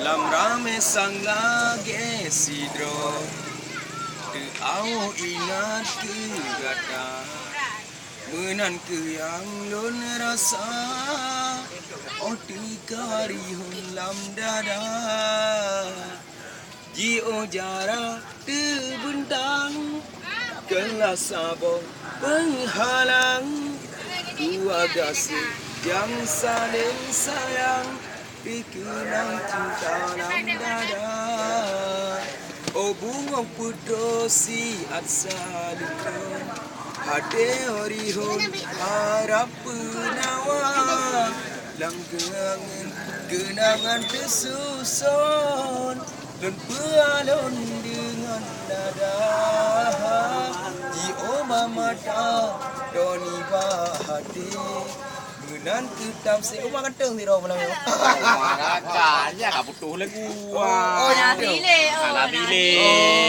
Lam rame sang lage sidro te au ingat ke gata menan ke yang lon rasa oh tikari hun lam dada ji o jara te bentang kelas sabong penghalang dua gasih yang saling sayang pikiran cinta dalam dada oh bunga pudosi atsalukun hade horihun harap penawa lam genangan tersusun dan pealon dengan dada di mata doni bahati menan tetap si umang kenteng ni ro malam ni. Kan ya ka putuh lagu. Oh, nak pilih. Nak pilih.